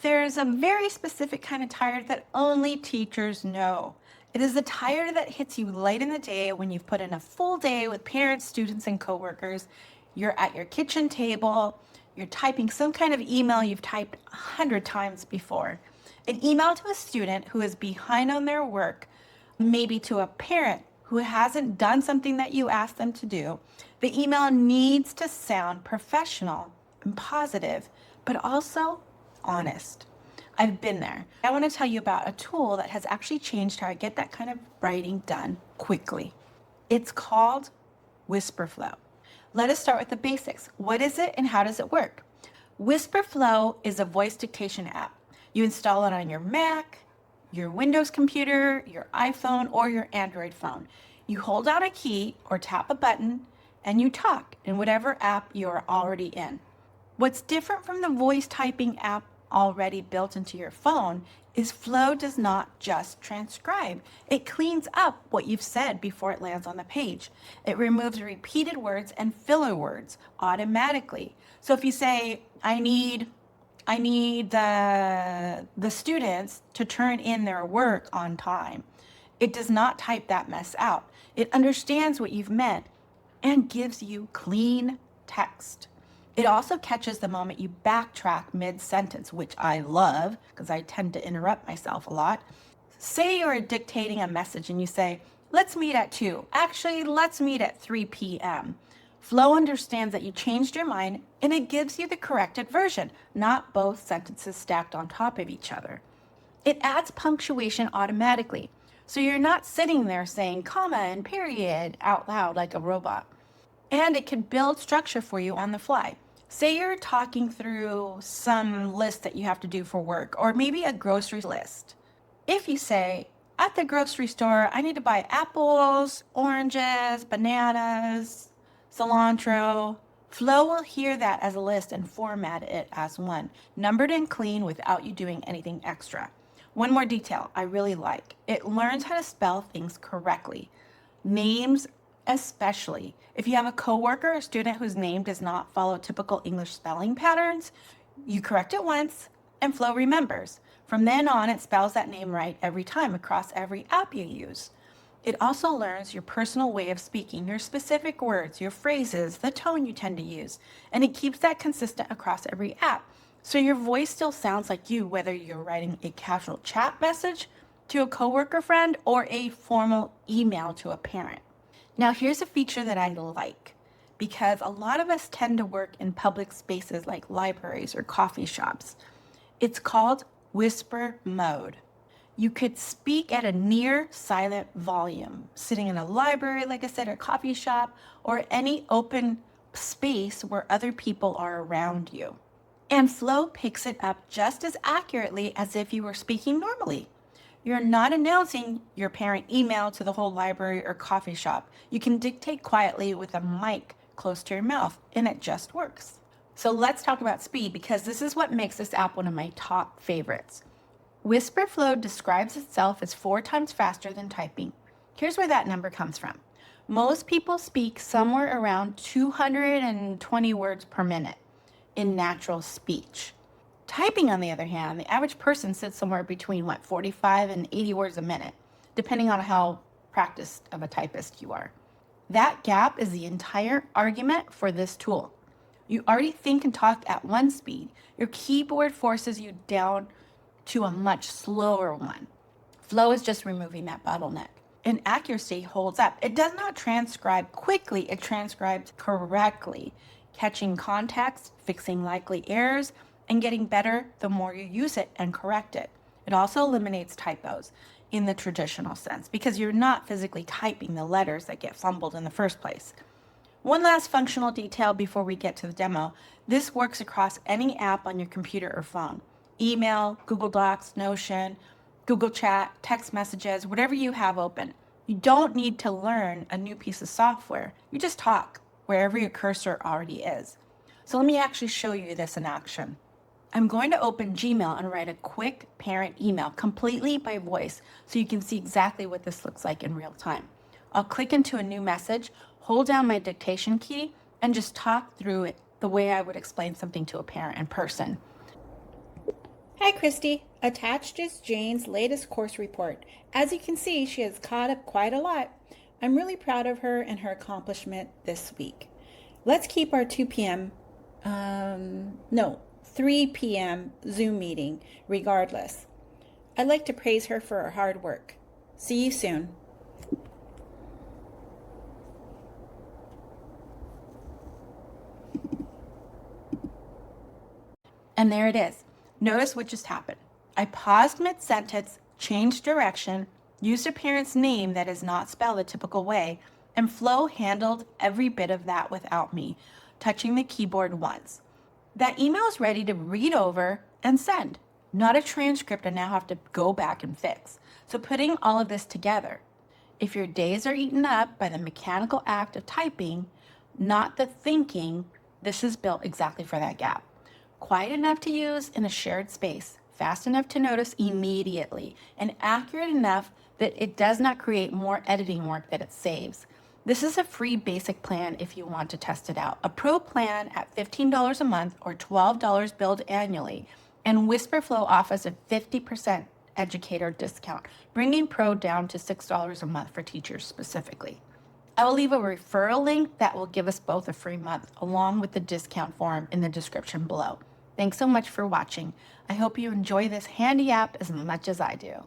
There's a very specific kind of tired that only teachers know. It is the tired that hits you late in the day when you've put in a full day with parents, students, and coworkers. You're at your kitchen table, you're typing some kind of email you've typed 100 times before. An email to a student who is behind on their work, maybe to a parent who hasn't done something that you asked them to do. The email needs to sound professional and positive, but also honest. I've been there. I want to tell you about a tool that has actually changed how I get that kind of writing done quickly. It's called Whisperflow. Let us start with the basics. What is it and how does it work? Whisperflow is a voice dictation app. You install it on your Mac, your Windows computer, your iPhone, or your Android phone. You hold down a key or tap a button and you talk in whatever app you're already in. What's different from the voice typing app already built into your phone is Flow does not just transcribe. It cleans up what you've said before it lands on the page. It removes repeated words and filler words automatically. So if you say, I need the students to turn in their work on time, it does not type that mess out. It understands what you've meant and gives you clean text. It also catches the moment you backtrack mid-sentence, which I love because I tend to interrupt myself a lot. Say you're dictating a message and you say, let's meet at 2. Actually, let's meet at 3 p.m. Flow understands that you changed your mind and it gives you the corrected version, not both sentences stacked on top of each other. It adds punctuation automatically, so you're not sitting there saying comma and period out loud like a robot. And it can build structure for you on the fly. Say you're talking through some list that you have to do for work, or maybe a grocery list. If you say, at the grocery store, I need to buy apples, oranges, bananas, cilantro, Flow will hear that as a list and format it as one, numbered and clean without you doing anything extra. One more detail I really like. It learns how to spell things correctly. Names especially. If you have a coworker or student whose name does not follow typical English spelling patterns, you correct it once and Flow remembers. From then on, it spells that name right every time across every app you use. It also learns your personal way of speaking, your specific words, your phrases, the tone you tend to use, and it keeps that consistent across every app. So your voice still sounds like you, whether you're writing a casual chat message to a coworker friend or a formal email to a parent. Now, here's a feature that I like, because a lot of us tend to work in public spaces like libraries or coffee shops. It's called whisper mode. You could speak at a near silent volume, sitting in a library, like I said, or coffee shop, or any open space where other people are around you. And Flow picks it up just as accurately as if you were speaking normally. You're not announcing your parent email to the whole library or coffee shop. You can dictate quietly with a mic close to your mouth, and it just works. So let's talk about speed, because this is what makes this app one of my top favorites. Whisperflow describes itself as 4 times faster than typing. Here's where that number comes from. Most people speak somewhere around 220 words per minute in natural speech. Typing, on the other hand, the average person sits somewhere between 45 and 80 words a minute, depending on how practiced of a typist you are. That gap is the entire argument for this tool. You already think and talk at one speed. Your keyboard forces you down to a much slower one. Flow is just removing that bottleneck. And accuracy holds up. It does not transcribe quickly, it transcribes correctly, catching context, fixing likely errors, and getting better the more you use it and correct it. It also eliminates typos in the traditional sense, because you're not physically typing the letters that get fumbled in the first place. One last functional detail before we get to the demo. This works across any app on your computer or phone. Email, Google Docs, Notion, Google Chat, text messages, whatever you have open. You don't need to learn a new piece of software. You just talk wherever your cursor already is. So let me actually show you this in action. I'm going to open Gmail and write a quick parent email completely by voice so you can see exactly what this looks like in real time. I'll click into a new message, hold down my dictation key, and just talk through it the way I would explain something to a parent in person. Hey Hi, Christy. Attached is Jane's latest course report. As you can see, she has caught up quite a lot. I'm really proud of her and her accomplishment this week. Let's keep our 3 p.m. Zoom meeting regardless. I'd like to praise her for her hard work. See you soon. And there it is. Notice what just happened. I paused mid-sentence, changed direction, used a parent's name that is not spelled the typical way, and Flo handled every bit of that without me touching the keyboard once. That email is ready to read over and send, not a transcript I now have to go back and fix. So putting all of this together, if your days are eaten up by the mechanical act of typing, not the thinking, this is built exactly for that gap. Quiet enough to use in a shared space, fast enough to notice immediately, and accurate enough that it does not create more editing work that it saves. This is a free basic plan if you want to test it out. A pro plan at $15 a month or $12 billed annually, and WhisperFlow offers a 50% educator discount, bringing pro down to $6 a month for teachers specifically. I will leave a referral link that will give us both a free month along with the discount form in the description below. Thanks so much for watching. I hope you enjoy this handy app as much as I do.